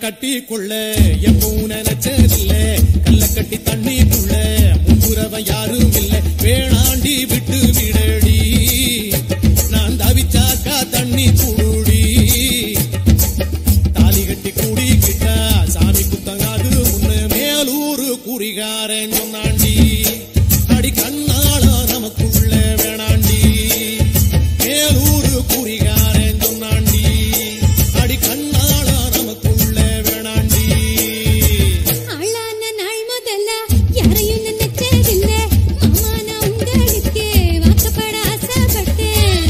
கட்டிக்குள்ள எப்பவும் நினைச்சதில்ல கல்ல கட்டி தண்ணிக்குள்ள முன்புறவன் யாரும் இல்ல வேணாண்டி விட்டு விடடி நான் தவிச்சாக்கா தண்ணி கூடி தாலி கட்டி கூடிக்கிட்டா சாமி குத்தங்காது முன்ன மேலூரு குறிகாரன் சொன்னாண்டி அடி கண்ணாள நமக்குள்ள வேணாண்டி மேலூரு குறிகாரன் சொன்னாண்டி அடி கண்ணாள நமக்குள்ள வேணாண்டி ஆளான நாள் முதல்ல யாரையும் நினைச்சதில்ல மாமா நான் உங்களுக்கு வாக்கப்பட ஆசைப்பட்டேன்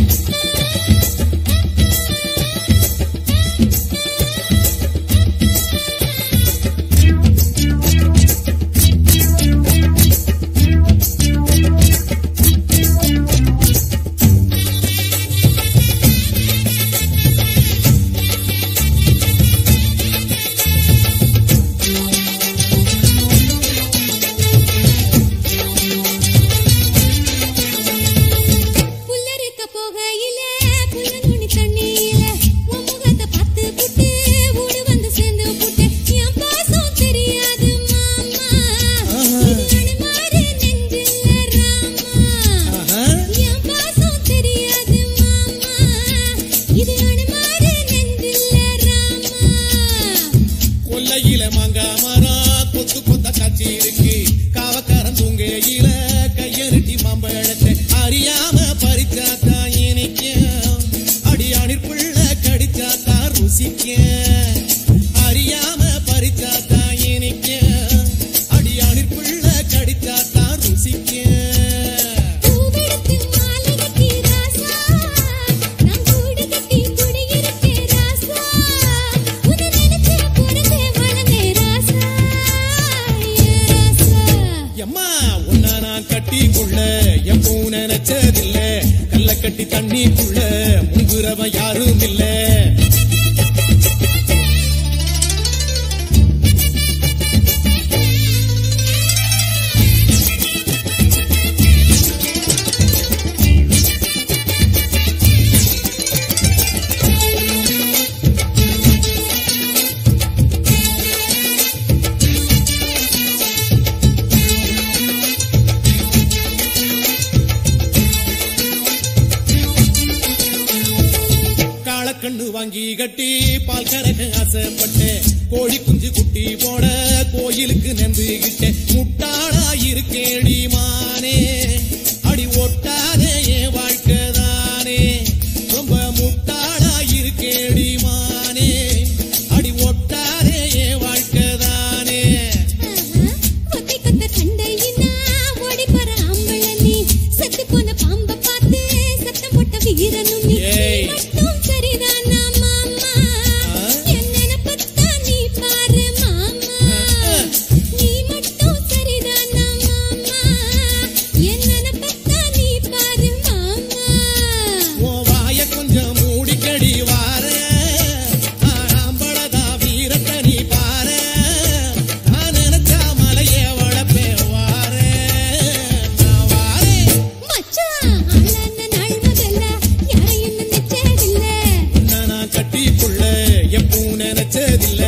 புல்லறுக்க போகையில புல்லனுனி தண்ணியில உன் முகத்தை பார்த்து புட்டு ஊடு வந்து சேர்ந்து புட்டு என் பாசம் தெரியாது மாமா இது அனுமாரு நெஞ்சில ராமா என் பாசம் தெரியாது மாமா இது அனுமாரு நெஞ்சில ராமா கொல்லையில மாங்கா மரம் கொத்து கொத்த காட்சி இருக்கு காவக்காரன் தூங்கையில கையெருட்டி மாம்பழத்தை அறியாம பறிச்சாத்தா இனிக்கும் அடியானிற் பிள்ளை கடிச்சாத்தா ருசிக்கும் அறியாம பறிச்சாத்தா இனிக்கும் அடியானிற் பிள்ளை கடிச்சாத்தா ருசிக்கும் பூவெடுத்து மாலை கட்டி ராசா நான் கூடு கட்டி குடியிருக்கே ராசா உன்னை நினைச்சு பொறுத்தே வளர்ந்தே ராசா ஏ ராசா எம்மா உன்ன நான் கட்டிக்குள்ள எப்பவும் நினைச்சதில்ல கல்ல கட்டி தண்ணிக்குள்ள முங்குறவன் யாரும் இல்ல காளக்கண்ணு வாங்கி கட்டி பால் கறக்க ஆசைப்பட்டேன் கோழி குஞ்சு குட்டி போட கோயிலுக்கு நம்பிக்கிட்டேன் முட்டாளா இருக்கேடி மானே அடி ஒட்டாதே என் வாழ்க்கை தானே ரொம்ப முட்டாளா இருக்கேடி மானே அடி ஒட்டாதே என் வாழ்க்கை தானே ஒத்தை கொத்த சண்டையினா ஓடி போற ஆம்பள நீ செத்து போன பாம்ப பார்த்து சத்தம் போட்ட வீரனும் நீ ஏய். மட்டும் சரிதானா மாமா என் நினைப்பத்தான் நீ பாரு மாமா நீ மட்டும் சரிதானா மாமா என் நினைப்பத்தான் நீ பாரு மாமா உன் வாய கொஞ்சம் மூடிக்கடி வார ஆம்பளதா வீரத்தை நீ பாரு நான் நினைச்சா மலையே வளப்பேன் வார நான் வாரேன் மச்சான் ஆளான நாள் முதல்ல யாரையும் நினைச்சதில்ல உன்னை நான் கட்டிக்குள்ள எப்பவும் நினைச்சதில்ல